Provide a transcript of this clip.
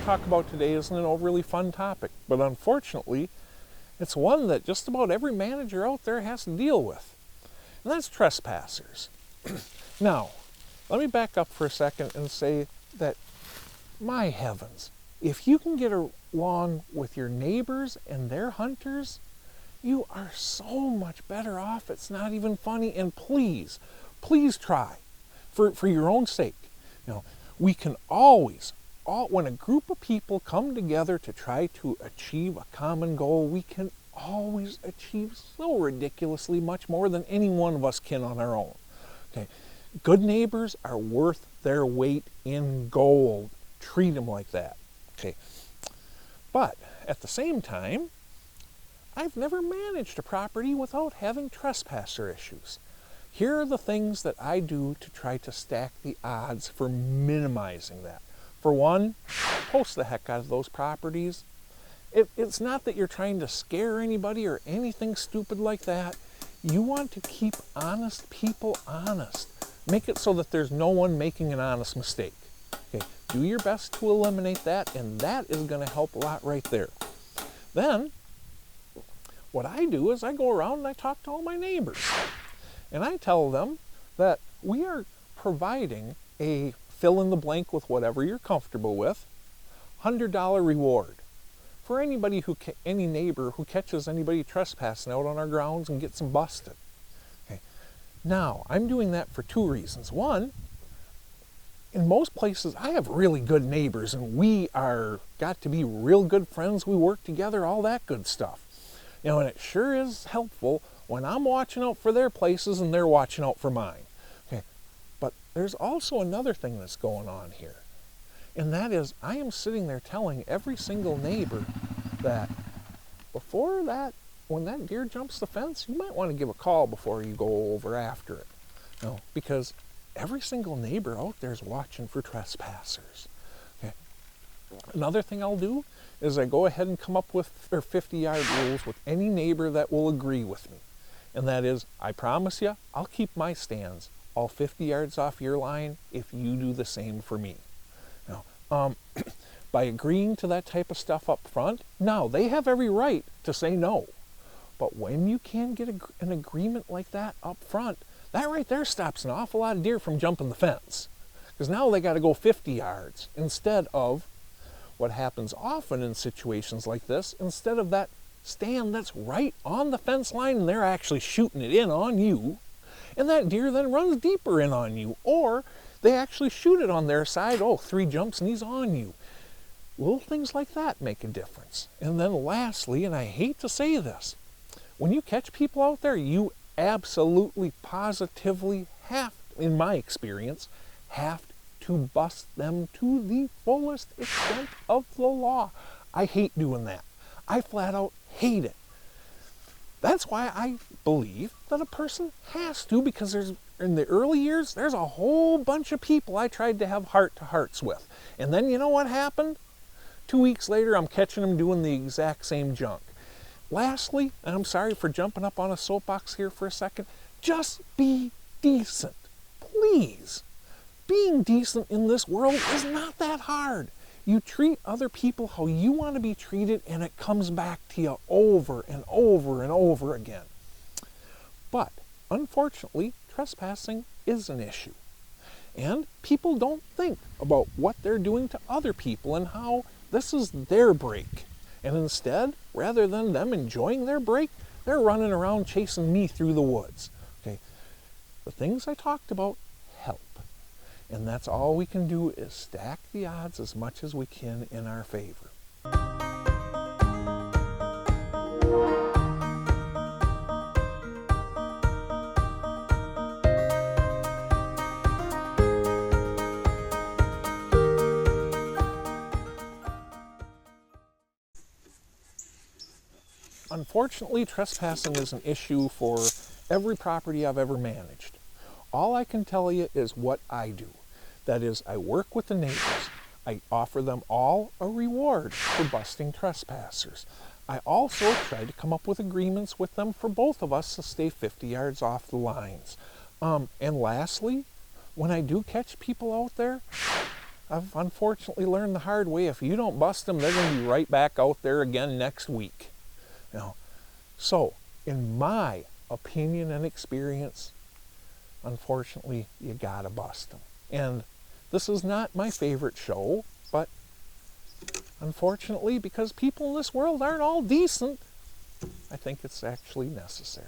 talk about today isn't an overly fun topic, but unfortunately, it's one that just about every manager out there has to deal with, and that's trespassers. Now, let me back up for a second and say that, my heavens, if you can get along with your neighbors and their hunters, you are so much better off. It's not even funny. And please, please try, for your own sake. You know, we can always, when a group of people come together to try to achieve a common goal, we can always achieve so ridiculously much more than any one of us can on our own. Okay, good neighbors are worth their weight in gold. Treat them like that. Okay, but at the same time, I've never managed a property without having trespasser issues. Here are the things that I do to try to stack the odds for minimizing that. For one, post the heck out of those properties. It's not that you're trying to scare anybody or anything stupid like that. You want to keep honest people honest. Make it so that there's no one making an honest mistake. Okay, do your best to eliminate that, and that is going to help a lot right there. Then, what I do is I go around and I talk to all my neighbors. And I tell them that we are providing a fill in the blank with whatever you're comfortable with, $100 reward for anybody any neighbor who catches anybody trespassing out on our grounds and gets them busted. Okay. Now, I'm doing that for two reasons. One, in most places, I have really good neighbors, and we are got to be real good friends. We work together, all that good stuff. You know, and it sure is helpful when I'm watching out for their places and they're watching out for mine. Okay. But there's also another thing that's going on here, and that is I am sitting there telling every single neighbor that before that, when that deer jumps the fence, you might want to give a call before you go over after it. You know, because every single neighbor out there is watching for trespassers. Okay. Another thing I'll do is I go ahead and come up with 50-yard rules with any neighbor that will agree with me. And that is, I promise you, I'll keep my stands all 50 yards off your line if you do the same for me. Now, by agreeing to that type of stuff up front, now they have every right to say no. But when you can get an agreement like that up front, that right there stops an awful lot of deer from jumping the fence. Because now they got to go 50 yards instead of what happens often in situations like this, instead of that stand that's right on the fence line and they're actually shooting it in on you, and that deer then runs deeper in on you, or they actually shoot it on their side, 3 jumps and he's on you. Little things like that make a difference. And then lastly, and I hate to say this, when you catch people out there, you absolutely, positively have, in my experience, have to bust them to the fullest extent of the law. I hate doing that. I flat out hate it. That's why I believe that a person has to, because in the early years, there's a whole bunch of people I tried to have heart-to-hearts with. And then you know what happened? 2 weeks later, I'm catching them doing the exact same junk. Lastly, and I'm sorry for jumping up on a soapbox here for a second, just be decent, please. Being decent in this world is not that hard. You treat other people how you want to be treated, and it comes back to you over and over and over again. But unfortunately, trespassing is an issue. And people don't think about what they're doing to other people and how this is their break. And instead, rather than them enjoying their break, they're running around chasing me through the woods. Okay, the things I talked about help. And that's all we can do is stack the odds as much as we can in our favor. Unfortunately, trespassing is an issue for every property I've ever managed. All I can tell you is what I do. That is, I work with the neighbors. I offer them all a reward for busting trespassers. I also try to come up with agreements with them for both of us to stay 50 yards off the lines. And lastly, when I do catch people out there, I've unfortunately learned the hard way. If you don't bust them, they're going to be right back out there again next week. You know, so in my opinion and experience, unfortunately, you gotta bust them. And this is not my favorite show, but unfortunately, because people in this world aren't all decent, I think it's actually necessary.